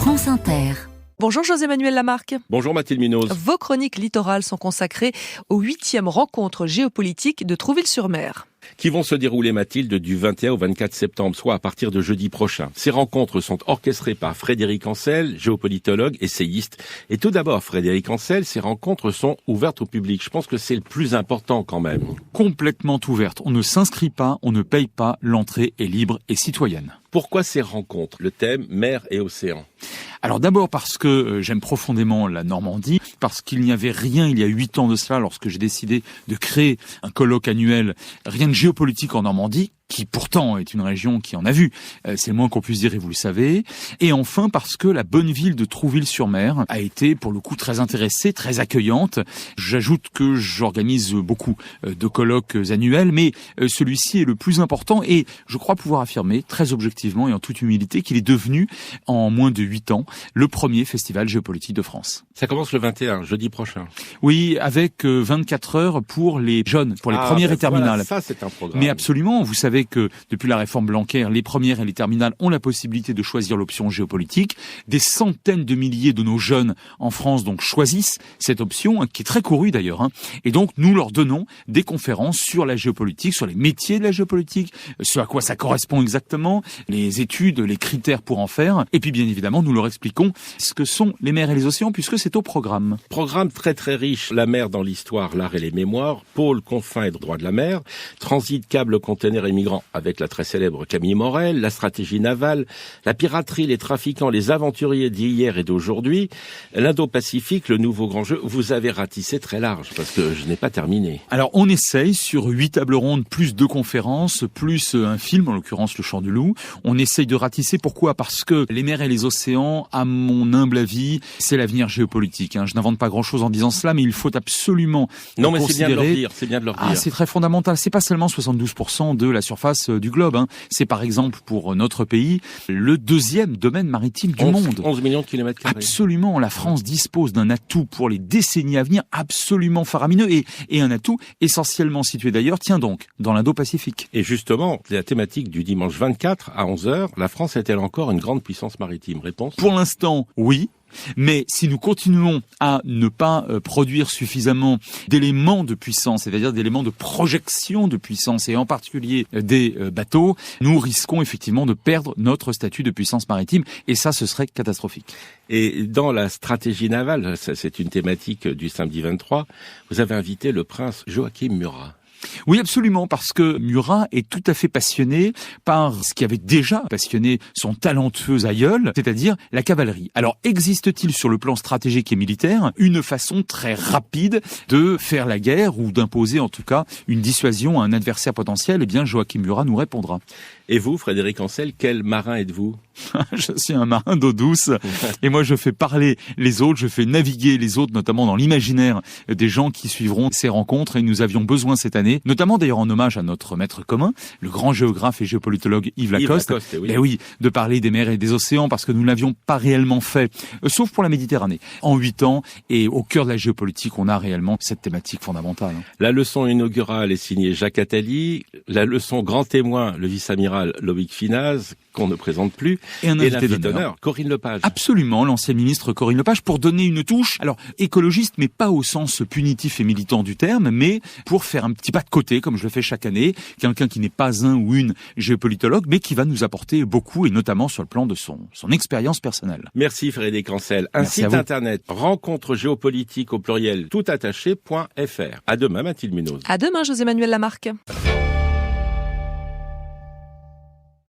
France Inter. Bonjour José-Manuel Lamarque. Bonjour Mathilde Munoz. Vos chroniques littorales sont consacrées aux 8e rencontres géopolitiques de Trouville-sur-Mer. Qui vont se dérouler, Mathilde, du 21 au 24 septembre, soit à partir de jeudi prochain. Ces rencontres sont orchestrées par Frédéric Ancel, géopolitologue, essayiste. Et tout d'abord, Frédéric Ancel, ces rencontres sont ouvertes au public. Je pense que c'est le plus important quand même. Complètement ouverte. On ne s'inscrit pas, on ne paye pas, l'entrée est libre et citoyenne. Pourquoi ces rencontres? Le thème, mer et océan. Alors d'abord parce que j'aime profondément la Normandie, parce qu'il n'y avait rien il y a 8 ans de cela lorsque j'ai décidé de créer un colloque annuel, rien de géopolitique en Normandie, qui pourtant est une région qui en a vu, c'est le moins qu'on puisse dire et vous le savez. Et enfin parce que la bonne ville de Trouville-sur-Mer a été pour le coup très intéressée, très accueillante. J'ajoute que j'organise beaucoup de colloques annuels, mais celui-ci est le plus important et je crois pouvoir affirmer très objectivement et en toute humilité qu'il est devenu en moins de 8 ans le premier festival géopolitique de France. Ça commence le 21, jeudi prochain. Oui, avec 24 heures pour les jeunes, pour les premières et terminales. Voilà, ça c'est un programme. Mais absolument, vous savez que depuis la réforme Blanquer, les premières et les terminales ont la possibilité de choisir l'option géopolitique. Des centaines de milliers de nos jeunes en France donc choisissent cette option, qui est très courue d'ailleurs. Et donc nous leur donnons des conférences sur la géopolitique, sur les métiers de la géopolitique, ce à quoi ça correspond exactement, les études, les critères pour en faire. Et puis bien évidemment, nous leur expliquons ce que sont les mers et les océans, puisque c'est au programme. Programme très très riche, la mer dans l'histoire, l'art et les mémoires, pôle, confins et droit de la mer, transit, câble, conteneurs et migrants avec la très célèbre Camille Morel, la stratégie navale, la piraterie, les trafiquants, les aventuriers d'hier et d'aujourd'hui, l'Indo-Pacifique, le nouveau grand jeu. Vous avez ratissé très large parce que je n'ai pas terminé. Alors on essaye sur 8 tables rondes, plus 2 conférences, plus un film, en l'occurrence Le Chant du Loup. On essaye de ratisser. Pourquoi ? Parce que les mers et les océans, à mon humble avis, c'est l'avenir géopolitique. Je n'invente pas grand-chose en disant cela, mais il faut absolument Non, mais considérer... c'est bien de leur dire. Ah, c'est très fondamental. C'est pas seulement 72% de la surface du globe. C'est par exemple pour notre pays le 2e domaine maritime du monde. 11 millions de kilomètres carrés. Absolument. La France dispose d'un atout pour les décennies à venir absolument faramineux et un atout essentiellement situé d'ailleurs, tiens donc, dans l'Indo-Pacifique. Et justement, la thématique du dimanche 24 à 11h, la France est-elle encore une grande puissance maritime? Réponse? Pour l'instant, oui. Mais si nous continuons à ne pas produire suffisamment d'éléments de puissance, c'est-à-dire d'éléments de projection de puissance, et en particulier des bateaux, nous risquons effectivement de perdre notre statut de puissance maritime, et ça, ce serait catastrophique. Et dans la stratégie navale, ça, c'est une thématique du samedi 23, vous avez invité le prince Joachim Murat. Oui, absolument, parce que Murat est tout à fait passionné par ce qui avait déjà passionné son talentueux aïeul, c'est-à-dire la cavalerie. Alors, existe-t-il sur le plan stratégique et militaire une façon très rapide de faire la guerre ou d'imposer en tout cas une dissuasion à un adversaire potentiel? Eh bien, Joachim Murat nous répondra. Et vous, Frédéric Ancel, quel marin êtes-vous? Je suis un marin d'eau douce et moi je fais parler les autres, je fais naviguer les autres, notamment dans l'imaginaire des gens qui suivront ces rencontres, et nous avions besoin cette année, notamment d'ailleurs en hommage à notre maître commun, le grand géographe et géopolitologue Yves Lacoste, oui, de parler des mers et des océans, parce que nous ne l'avions pas réellement fait, sauf pour la Méditerranée. En 8 ans, et au cœur de la géopolitique, on a réellement cette thématique fondamentale. La leçon inaugurale est signée Jacques Attali, la leçon grand témoin, le vice-amiral Loïc Finaz, qu'on ne présente plus, et un invité d'honneur, Corinne Lepage. Absolument, l'ancienne ministre Corinne Lepage, pour donner une touche, alors écologiste, mais pas au sens punitif et militant du terme, mais pour faire un petit pas de côté, comme je le fais chaque année, quelqu'un qui n'est pas un ou une géopolitologue, mais qui va nous apporter beaucoup, et notamment sur le plan de son expérience personnelle. Merci Frédéric Ancel. Un site internet, rencontre géopolitique au pluriel toutattaché.fr. À demain Mathilde Munoz. À demain José-Manuel Lamarque.